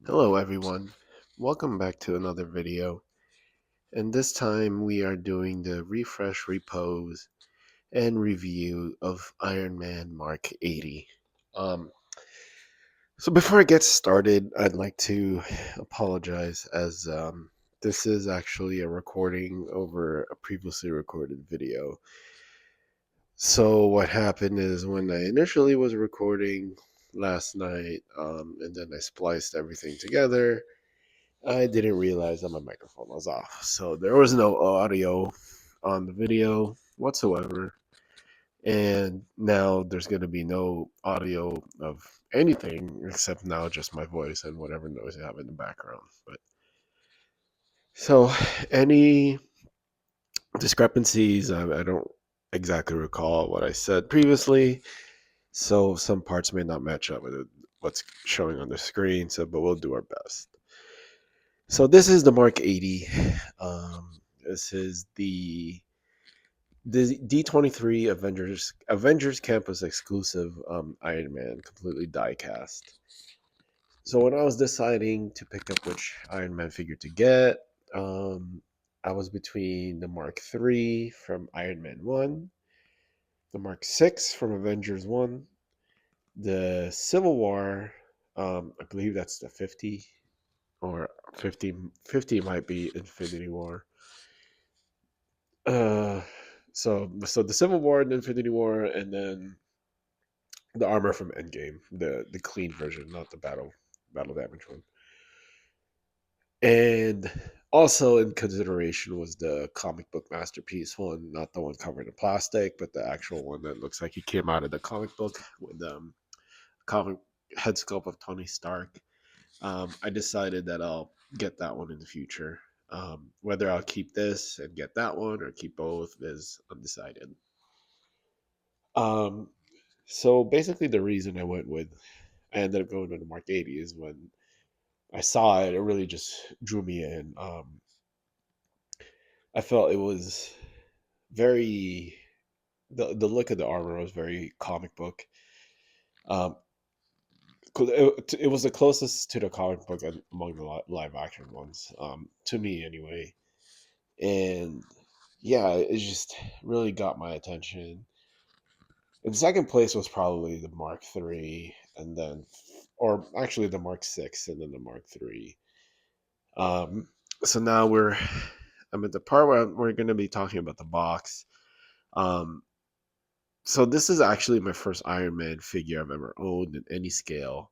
Hello everyone, welcome back to another video, and this time we are doing the refresh, repose, and review of Iron Man Mark 80. Um, so before I get started, I'd like to apologize as this is actually a recording over a previously recorded video. So what happened is when I initially was recording last night, and then I spliced everything together, I didn't realize that my microphone was off. So there was no audio on the video whatsoever. And now there's going to be no audio of anything except now just my voice and whatever noise I have in the background. But so any discrepancies, I don't exactly recall what I said previously. So some parts may not match up with what's showing on the screen. So, but we'll do our best. So this is the Mark 80. This is the D23 Avengers Campus exclusive Iron Man, completely die cast. So when I was deciding to pick up which Iron Man figure to get, um, I was between the Mark 3 from Iron Man 1, the Mark 6 from Avengers 1, the Civil War, I believe that's the 50, or 50 might be Infinity War. Uh, so the Civil War and Infinity War, and then the armor from Endgame, the clean version, not the battle damage one. And also in consideration was the comic book masterpiece one, not the one covered in plastic, but the actual one that looks like he came out of the comic book with comic head sculpt of Tony Stark. I decided that I'll get that one in the future. Whether I'll keep this and get that one or keep both is undecided. Um, so basically, the reason I ended up going with the Mark 80 is when I saw it, it really just drew me in. I felt it was very the look of the armor was very comic book. Um, 'Cause it was the closest to the comic book among the live action ones, to me anyway. And yeah, it just really got my attention. In second place was probably the Mark III, and then, or actually the Mark VI, and then the Mark III. Um, so now I'm at the part where we're going to be talking about the box. Um, so this is actually my first Iron Man figure I've ever owned in any scale,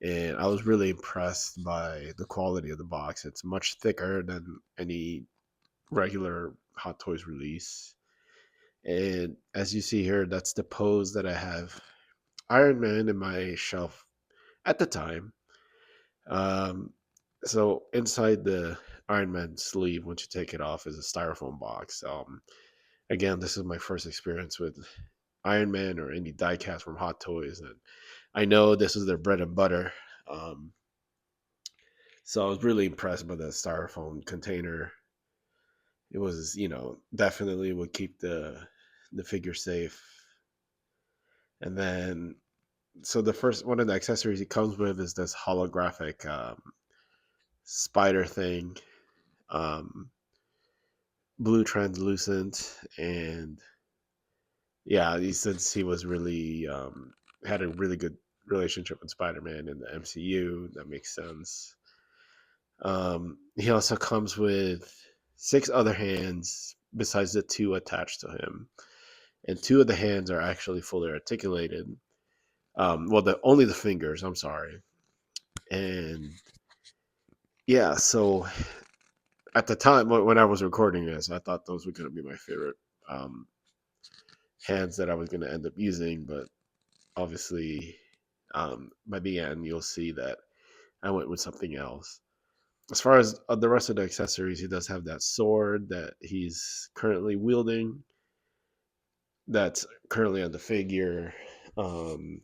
and I was really impressed by the quality of the box. It's much thicker than any regular Hot Toys release. And as you see here, that's the pose that I have Iron Man in my shelf at the time. Um, so inside the Iron Man sleeve, once you take it off, is a styrofoam box. Again, this is my first experience with Iron Man or any diecast from Hot Toys, and I know this is their bread and butter. Um, so I was really impressed by the styrofoam container. It was, definitely would keep the figure safe. And then, so the first one of the accessories it comes with is this holographic spider thing, um, blue translucent, and yeah, since he was really had a really good relationship with Spider-Man in the MCU, that makes sense. He also comes with six other hands besides the two attached to him, and two of the hands are actually fully articulated. Well, the only the fingers. I'm sorry, and yeah. So at the time when I was recording this, I thought those were going to be my favorite um, hands that I was going to end up using, but obviously, by the end, you'll see that I went with something else. As far as the rest of the accessories, he does have that sword that he's currently wielding. That's currently on the figure, um,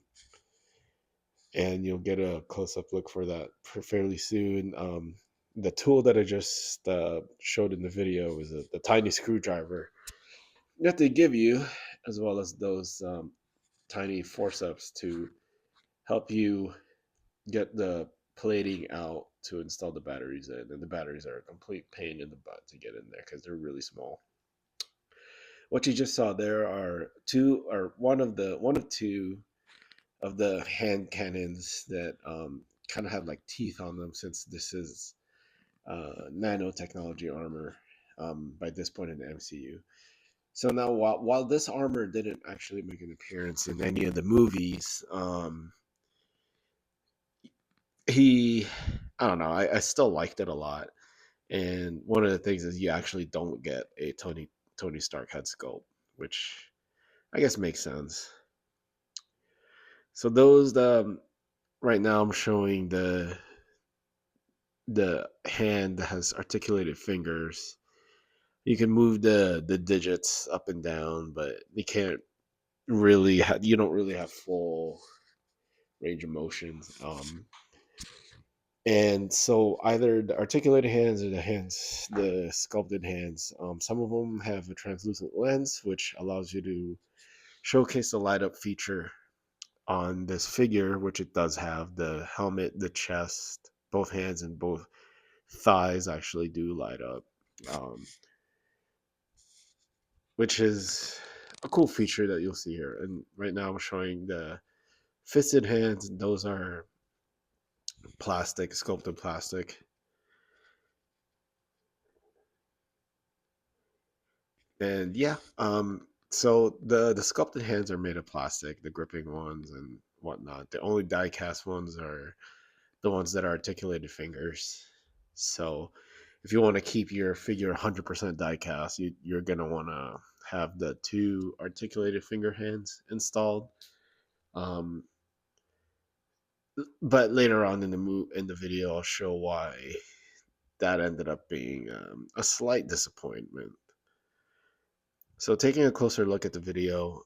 and you'll get a close-up look for that for fairly soon. The tool that I just showed in the video is the tiny screwdriver that they give you, as well as those tiny forceps to help you get the plating out to install the batteries in, and the batteries are a complete pain in the butt to get in there because they're really small. What you just saw there are two, or one of two of the hand cannons that kind of have like teeth on them, since this is nanotechnology armor by this point in the MCU. So now, while this armor didn't actually make an appearance in any of the movies, he, I don't know, I still liked it a lot. And one of the things is you actually don't get a Tony Stark head sculpt, which I guess makes sense. So those, right now I'm showing the hand that has articulated fingers. You can move the digits up and down, but you can't really you don't really have full range of motion. And so either the articulated hands or the sculpted hands, some of them have a translucent lens, which allows you to showcase the light up feature on this figure, which it does have. The helmet, the chest, both hands and both thighs actually do light up, um, which is a cool feature that you'll see here. And right now I'm showing the fisted hands. Those are plastic, sculpted plastic. And yeah, so the sculpted hands are made of plastic, the gripping ones and whatnot. The only die cast ones are the ones that are articulated fingers. So if you want to keep your figure 100% die cast, you're gonna want to have the two articulated finger hands installed. Um, but later on in the video, I'll show why that ended up being a slight disappointment. So taking a closer look at the video,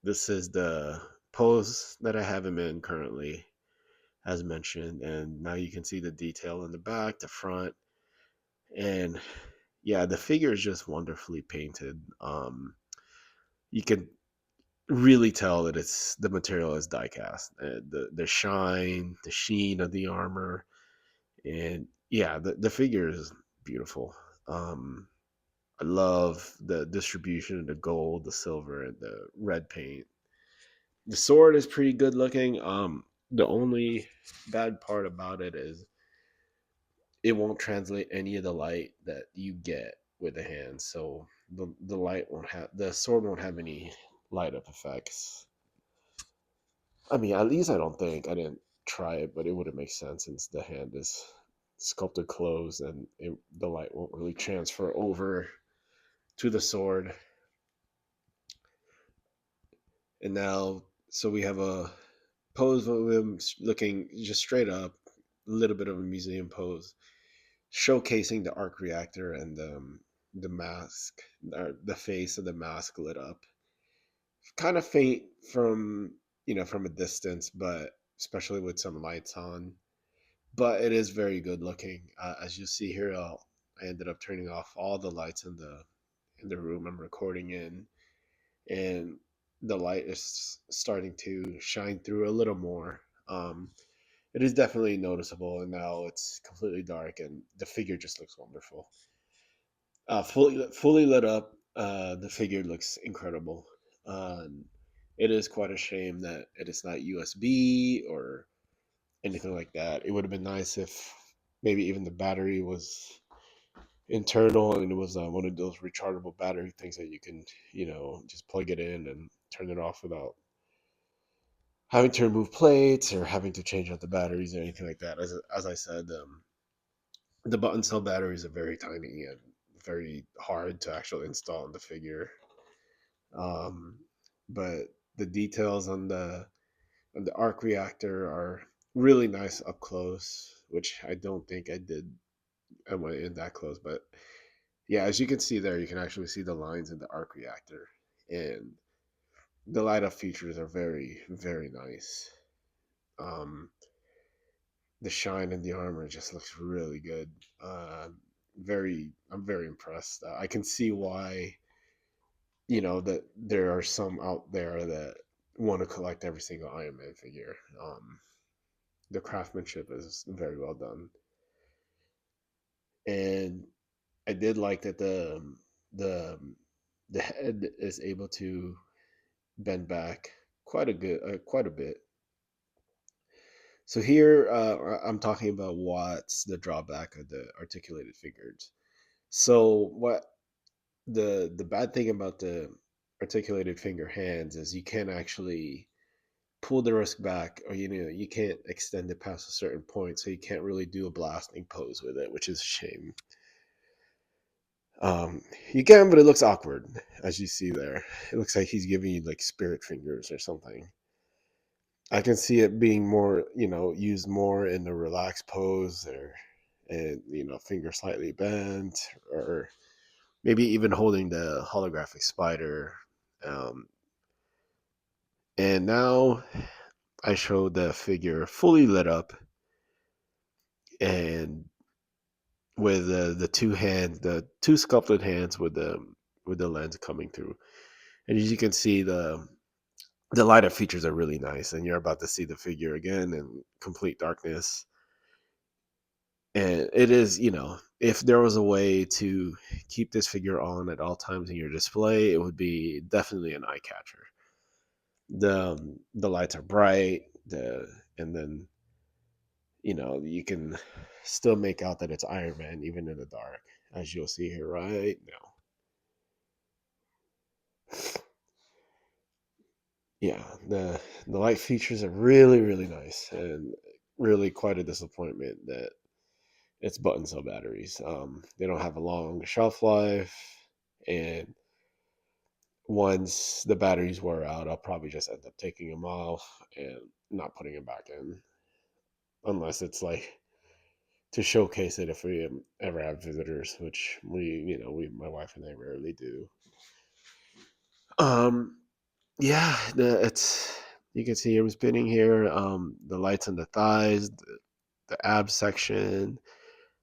this is the pose that I have him in currently, as mentioned, and now you can see the detail in the back, the front, and yeah, the figure is just wonderfully painted. You can really tell that it's the material is die cast. The shine, the sheen of the armor, and yeah, the figure is beautiful. I love the distribution of the gold, the silver, and the red paint. The sword is pretty good looking. The only bad part about it is it won't translate any of the light that you get with the hand. So the light won't have the sword won't have any light up effects. I mean, at least I don't think. I didn't try it, but it wouldn't make sense since the hand is sculpted closed and the light won't really transfer over to the sword. And now, so we have a pose of him looking just straight up, a little bit of a museum pose, showcasing the arc reactor and the mask, or the face of the mask lit up. Kind of faint from from a distance, but especially with some lights on. But it is very good looking. As you see here, I ended up turning off all the lights in the room I'm recording in, and the light is starting to shine through a little more. It is definitely noticeable, and now it's completely dark, and the figure just looks wonderful. Fully lit up, the figure looks incredible. It is quite a shame that it is not USB or anything like that. It would have been nice if maybe even the battery was internal and it was one of those rechargeable battery things that you can, just plug it in and turn it off without having to remove plates or having to change out the batteries or anything like that. As I said, the button cell batteries are very tiny and very hard to actually install in the figure. Um, but the details on the arc reactor are really nice up close, which I don't think I went in that close, but yeah, as you can see there, you can actually see the lines in the arc reactor, and the light up features are very, very nice. Um, the shine in the armor just looks really good. I'm very impressed. I can see why, that there are some out there that want to collect every single Iron Man figure. the craftsmanship is very well done, and I did like that the the head is able to bend back quite a bit. So here, I'm talking about what's the drawback of the articulated figures. So what the bad thing about the articulated finger hands is you can't actually pull the wrist back, or you can't extend it past a certain point, so you can't really do a blasting pose with it, which is a shame. Um, you can, but it looks awkward, as you see there. It looks like he's giving you like spirit fingers or something. I can see it being more, used more in the relaxed pose, or and finger slightly bent, or maybe even holding the holographic spider. Um, and now I showed the figure fully lit up, and with the two sculpted hands with the lens coming through. And as you can see, the light up features are really nice, and you're about to see the figure again in complete darkness. And it is, if there was a way to keep this figure on at all times in your display, it would be definitely an eye catcher. The lights are bright, and then you can still make out that it's Iron Man even in the dark, as you'll see here right now. Yeah, the light features are really really nice, and really quite a disappointment that it's button cell batteries. They don't have a long shelf life, and once the batteries wear out, I'll probably just end up taking them off and not putting them back in, unless it's like to showcase it if we ever have visitors, which my wife and I rarely do. Um, yeah, it's you can see him spinning here. The lights on the thighs, the ab section,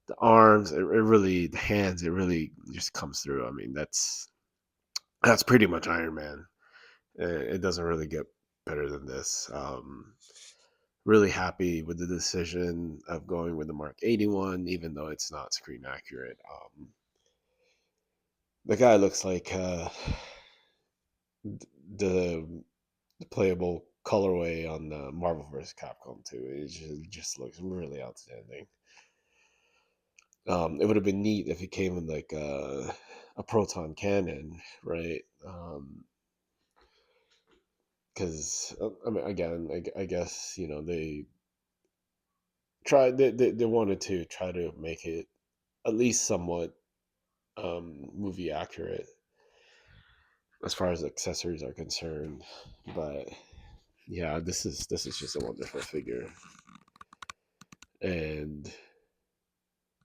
the arms, it really, the hands, it really just comes through. I mean, that's pretty much Iron Man. It doesn't really get better than this. Really happy with the decision of going with the Mark 81, even though it's not screen accurate. The guy looks like the playable colorway on the Marvel vs. Capcom 2. It just looks really outstanding. It would have been neat if it came in like a proton cannon, right? Because I mean, again, I guess they wanted to try to make it at least somewhat movie accurate as far as accessories are concerned. But yeah, this is just a wonderful figure, and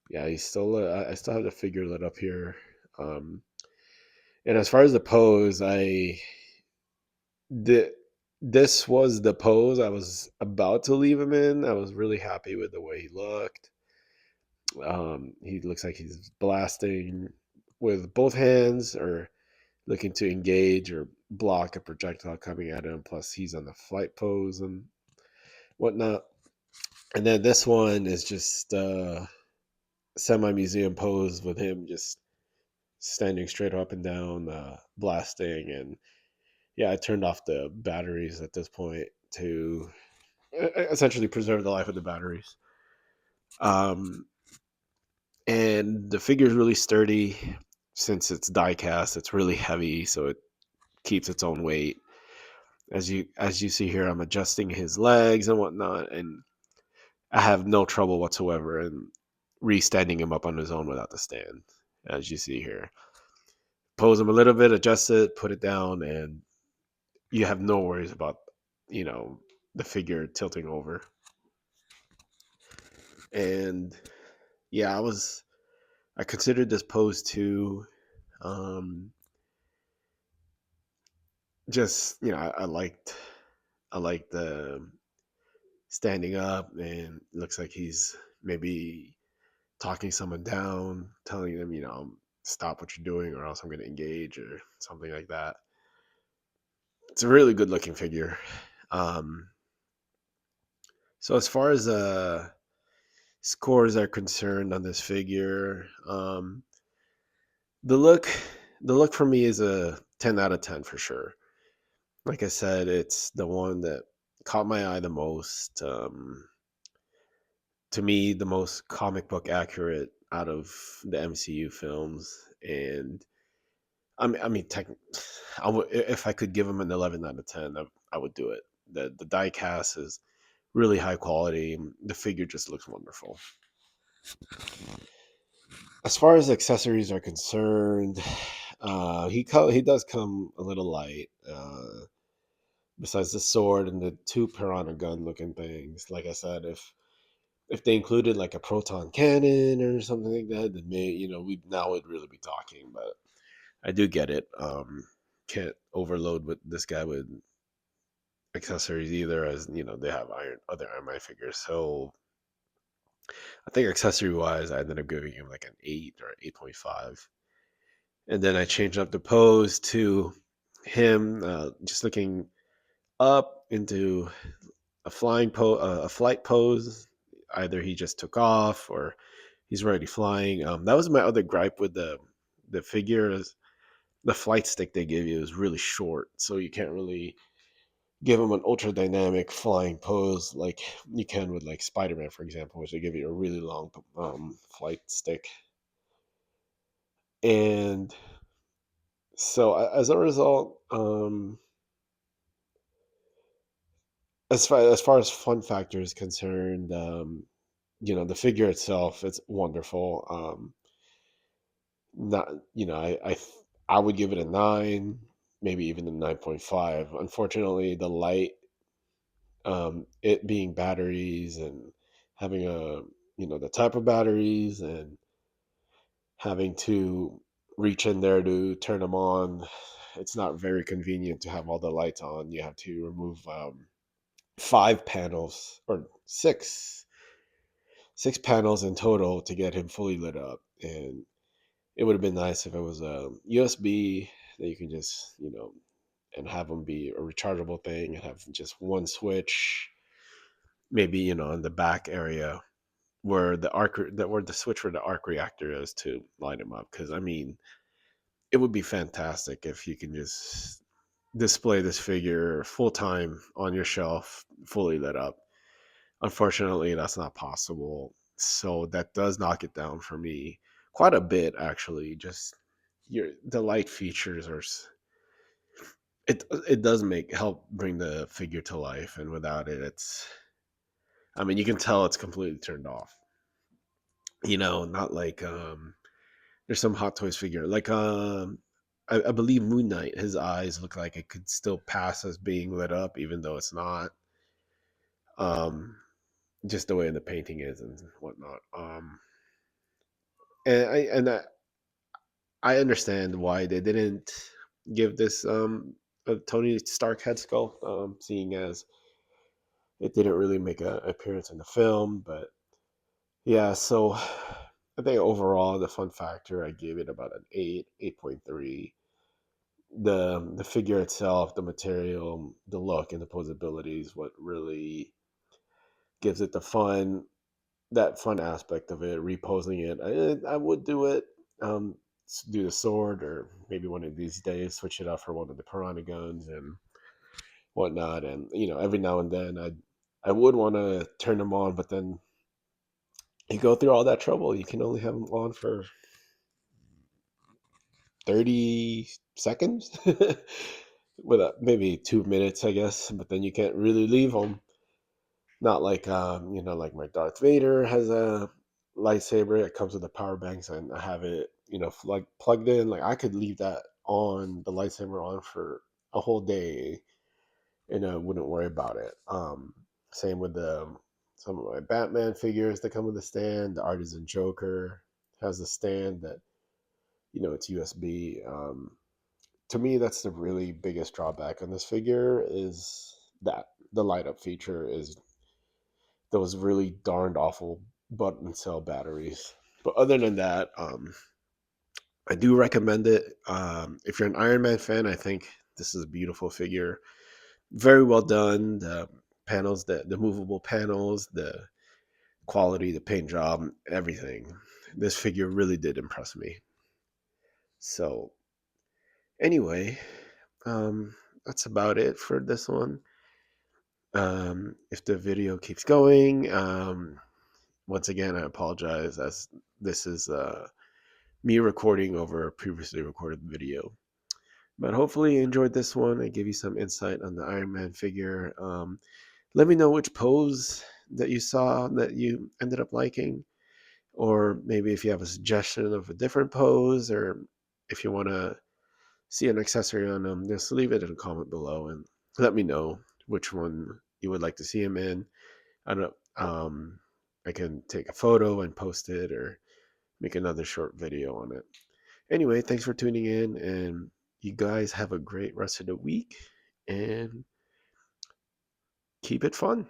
yeah, he's still I still have the figure lit up here. Um, and as far as the pose, the this was the pose I was about to leave him in. I was really happy with the way he looked. He looks like he's blasting with both hands, or looking to engage or block a projectile coming at him. Plus, he's on the flight pose and whatnot. And then this one is just semi museum pose with him just standing straight up and down, blasting. And yeah, I turned off the batteries at this point to essentially preserve the life of the batteries. Um, and the figure is really sturdy since it's die cast. It's really heavy, so it keeps its own weight. As you see here, I'm adjusting his legs and whatnot, and I have no trouble whatsoever in re-standing him up on his own without the stand. As you see here, pose him a little bit, adjust it, put it down, and you have no worries about you know the figure tilting over. And yeah, I considered this pose too. Um, just I liked the standing up, and it looks like he's maybe talking someone down, telling them, stop what you're doing or else I'm going to engage or something like that. It's a really good looking figure. Um, So as far as scores are concerned on this figure, the look the look for me is a 10 out of 10 for sure. Like I said, it's the one that caught my eye the most. To me, the most comic book accurate out of the MCU films, and if I could give him an 11 out of 10, I would do it. The die cast is really high quality. The figure just looks wonderful. As far as accessories are concerned, he does come a little light. Besides the sword and the two piranha gun looking things, like I said, if they included like a proton cannon or something like that, then we now would really be talking. But I do get it. Can't overload with this guy with accessories either, as they have other Iron Man figures. So I think accessory wise, I ended up giving him like an 8 or 8.5. And then I changed up the pose to him just looking up into a flight pose. Either he just took off or he's already flying. That was my other gripe with the figure is the flight stick they give you is really short, so you can't really give him an ultra dynamic flying pose like you can with like Spider-Man, for example, which they give you a really long flight stick. And so as a result, as far as fun factor is concerned, the figure itself, it's wonderful. Not, I would give it a 9, maybe even a 9.5. Unfortunately, the light, it being batteries and having the type of batteries and having to reach in there to turn them on, it's not very convenient to have all the lights on. You have to remove 5 panels or six panels in total to get him fully lit up. And it would have been nice if it was a USB that you can just, and have them be a rechargeable thing and have just one switch, maybe, in the back area where where the switch for the arc reactor is to light them up. Because it would be fantastic if you can just display this figure full time on your shelf, fully lit up. Unfortunately, that's not possible. So that does knock it down for me quite a bit, actually. Just the light features it does make help bring the figure to life, and without it, you can tell it's completely turned off. Not like there's some Hot Toys figure like I believe Moon Knight. His eyes look like it could still pass as being lit up, even though it's not. Um, just the way the painting is and whatnot. And I understand why they didn't give this a Tony Stark head sculpt, seeing as it didn't really make an appearance in the film. But yeah, so I think overall the fun factor I gave it about an 8.3. The figure itself, the material, the look, and the posability is what really gives it that fun aspect of it. Reposing it, I would do it. Um, do the sword, or maybe one of these days switch it up for one of the piranha guns and whatnot. And every now and then I would want to turn them on, but then you go through all that trouble. You can only have them on for 30 seconds, with maybe 2 minutes, I guess. But then you can't really leave them. Not like like my Darth Vader has a lightsaber. It comes with the power banks, and I have it, like plugged in. Like I could leave that on the lightsaber on for a whole day, and I wouldn't worry about it. Same with some of my Batman figures that come with a stand. The Artisan Joker has a stand that it's USB. To me, that's the really biggest drawback on this figure is that the light up feature is those really darned awful button cell batteries. But other than that, I do recommend it. If you're an Iron Man fan, I think this is a beautiful figure. Very well done. The panels, the movable panels, the quality, the paint job, everything. This figure really did impress me. So anyway, that's about it for this one. If the video keeps going, once again, I apologize, as this is me recording over a previously recorded video. But hopefully you enjoyed this one. I gave you some insight on the Iron Man figure. Let me know which pose that you saw that you ended up liking, or maybe if you have a suggestion of a different pose, or if you want to see an accessory on them, just leave it in a comment below and let me know which one you would like to see him in. I don't I can take a photo and post it, or make another short video on it. Anyway, thanks for tuning in, and you guys have a great rest of the week, and keep it fun.